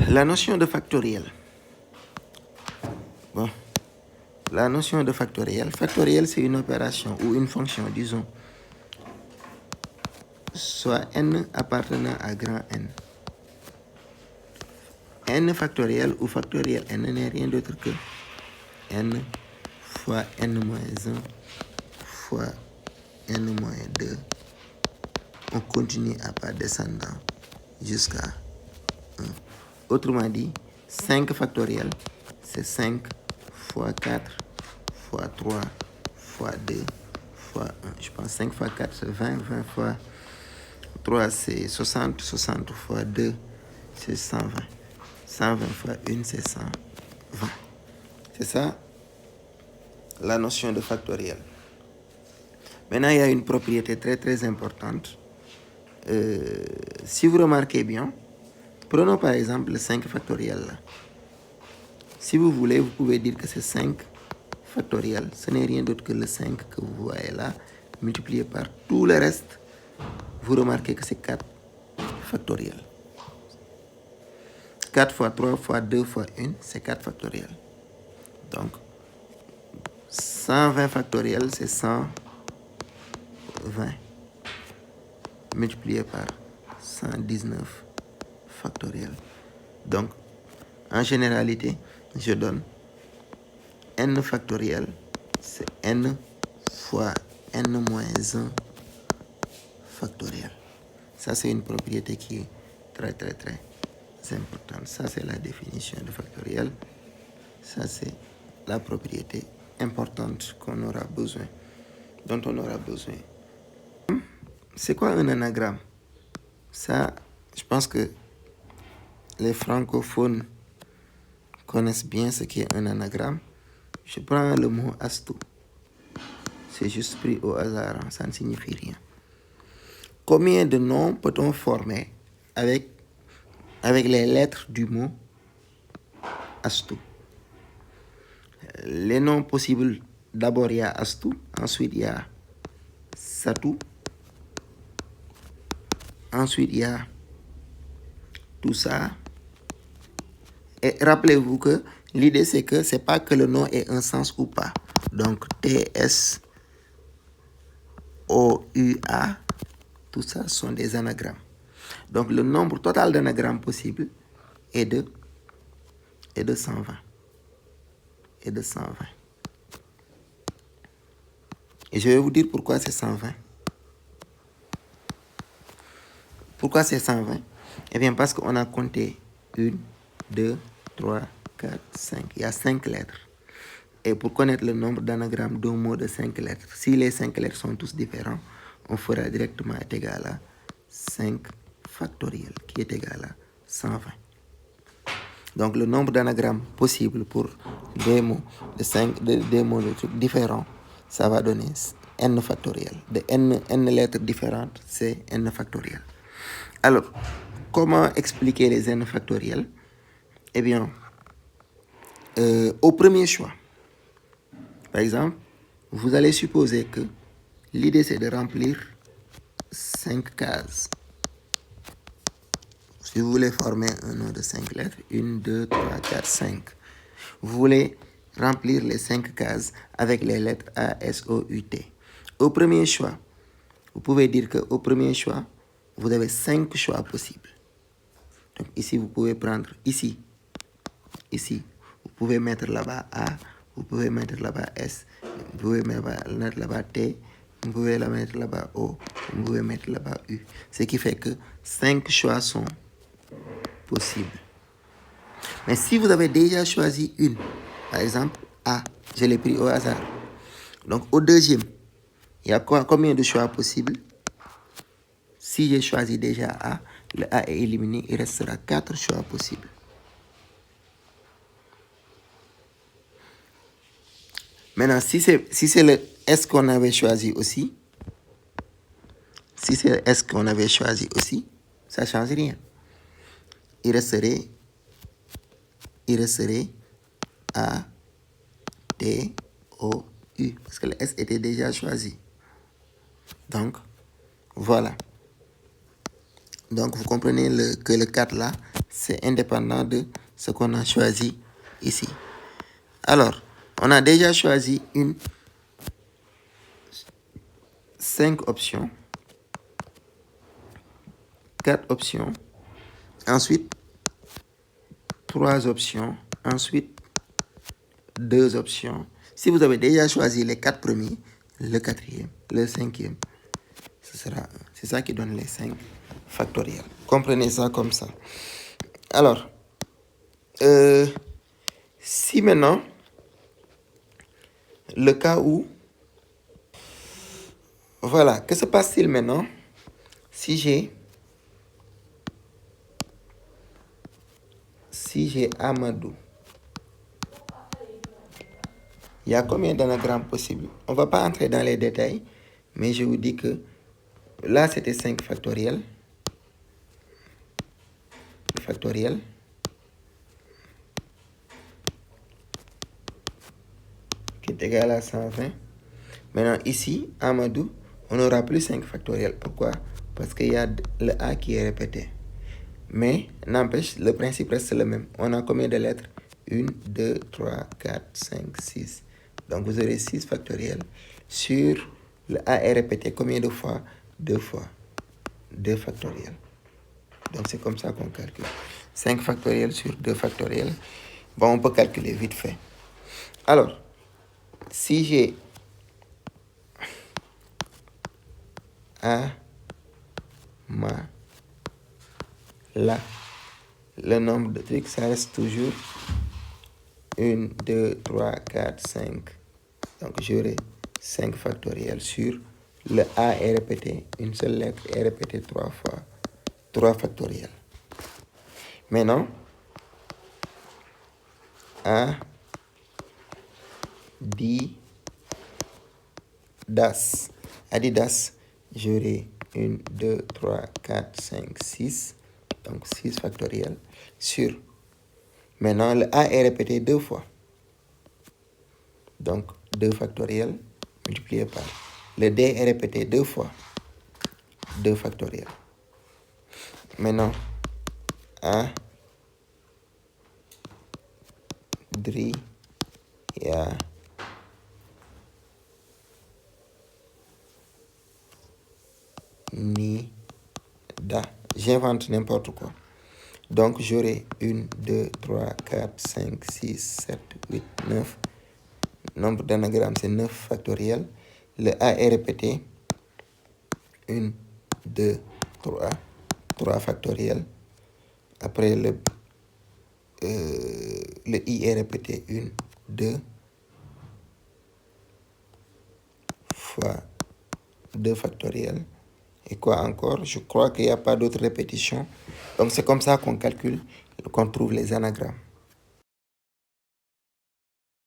La notion de factoriel. Bon, la notion de factoriel. Factoriel, c'est une opération ou une fonction, disons, soit n appartenant à grand N. N factoriel ou factoriel n n'est rien d'autre que n fois n-1 fois n-2. On continue à pas descendant jusqu'à 1. Autrement dit, 5 factoriel, c'est 5 fois 4 fois 3 fois 2 fois 1. Je pense 5 fois 4, c'est 20. 20 fois 3, c'est 60. 60 fois 2, c'est 120. 120 fois 1, c'est 120. C'est ça, la notion de factoriel. Maintenant, il y a une propriété très très importante. Si vous remarquez bien, prenons par exemple le 5 factoriel là. Si vous voulez, vous pouvez dire que c'est 5 factoriel. Ce n'est rien d'autre que le 5 que vous voyez là, multiplié par tout le reste. Vous remarquez que c'est 4 factoriel. 4 fois 3 fois 2 fois 1, c'est 4 factoriel. Donc, 120 factoriel, c'est 120 multiplié par 119 factoriel. Donc, en généralité, je donne n factoriel, c'est n fois n-1 factoriel. Ça, c'est une propriété qui est très, très, très importante. Ça, c'est la définition de factoriel. Ça, c'est la propriété importante qu'on aura besoin, dont on aura besoin. C'est quoi un anagramme? Ça, je pense que les francophones connaissent bien ce qu'est un anagramme. Je prends le mot astu. C'est juste pris au hasard, hein, ça ne signifie rien. Combien de noms peut-on former avec les lettres du mot astu? Les noms possibles, d'abord il y a astu, ensuite il y a satu, ensuite il y a tout ça. Et rappelez-vous que l'idée c'est que c'est pas que le nom ait un sens ou pas. Donc TSOUA, tout ça sont des anagrammes. Donc le nombre total d'anagrammes possibles est de 120. Et de 120. Et je vais vous dire pourquoi c'est 120. Pourquoi c'est 120? Eh bien parce qu'on a compté 1, 2, 3, 4, 5. Il y a 5 lettres. Et pour connaître le nombre d'anagrammes d'un mot de 5 lettres, si les 5 lettres sont tous différents, on fera directement est égal à 5 factoriel, qui est égal à 120. Donc le nombre d'anagrammes possibles pour des mots des mots de trucs différents, ça va donner n factoriel. De n lettres différentes, c'est n factoriel. Alors, comment expliquer les n factoriels? Eh bien, au premier choix, par exemple, vous allez supposer que l'idée c'est de remplir 5 cases. Si vous voulez former un nom de 5 lettres, 1, 2, 3, 4, 5. Vous voulez remplir les 5 cases avec les lettres A, S, O, U, T. Au premier choix, vous pouvez dire qu'au premier choix, vous avez 5 choix possibles. Donc ici, vous pouvez prendre ici, vous pouvez mettre là-bas A, vous pouvez mettre là-bas S, vous pouvez mettre là-bas T, vous pouvez la mettre là-bas O, vous pouvez mettre là-bas U. Ce qui fait que 5 choix sont possibles. Mais si vous avez déjà choisi une, par exemple A, je l'ai pris au hasard. Donc au deuxième, il y a combien de choix possibles? Si j'ai choisi déjà A, le A est éliminé, il restera 4 choix possibles. Maintenant, si c'est le S qu'on avait choisi aussi, ça ne change rien. Il resterait A, T, O, U, parce que le S était déjà choisi. Donc, voilà. Donc, vous comprenez que le 4 là, c'est indépendant de ce qu'on a choisi ici. Alors, on a déjà choisi 5 options, 4 options, ensuite 3 options, ensuite 2 options. Si vous avez déjà choisi les 4 premiers, le 4e, le 5e, ce sera 1. C'est ça qui donne les 5 factoriels. Comprenez ça comme ça. Alors, si maintenant, le cas où, voilà, que se passe-t-il maintenant si j'ai Amadou? Il y a combien d'anagrammes possibles? On ne va pas entrer dans les détails, mais je vous dis que là, c'était 5 factoriels. Qui est égal à 120. Maintenant, ici, Amadou, on n'aura plus 5 factoriels. Pourquoi? Parce qu'il y a le A qui est répété. Mais, n'empêche, le principe reste le même. On a combien de lettres? 1, 2, 3, 4, 5, 6. Donc, vous aurez 6 factoriels. Sur le A est répété combien de fois? 2 fois. 2 factoriels. Donc, c'est comme ça qu'on calcule. 5 factoriels sur 2 factoriels. Bon, on peut calculer vite fait. Alors, si j'ai A, Ma, La, le nombre de trucs, ça reste toujours 1, 2, 3, 4, 5. Donc, j'aurai 5 factoriels sur le A est répété. Une seule lettre est répétée 3 fois. 3 factoriels. Maintenant, Adidas, j'aurai 1, 2, 3, 4, 5, 6. Donc 6 factoriels sur. Maintenant, le A est répété 2 fois. Donc 2 factoriels multiplié par. Le D est répété 2 fois. 2 factoriels. Maintenant, Adriyada. J'invente n'importe quoi. Donc, j'aurai 1, 2, 3, 4, 5, 6, 7, 8, 9. Nombre d'anagrammes, c'est 9 factoriels. Le A est répété. 1, 2, 3. 3 factoriels. Après, le I est répété. 1, 2 fois 2 factoriels. Et quoi encore? Je crois qu'il n'y a pas d'autres répétitions. Donc, c'est comme ça qu'on calcule, qu'on trouve les anagrammes.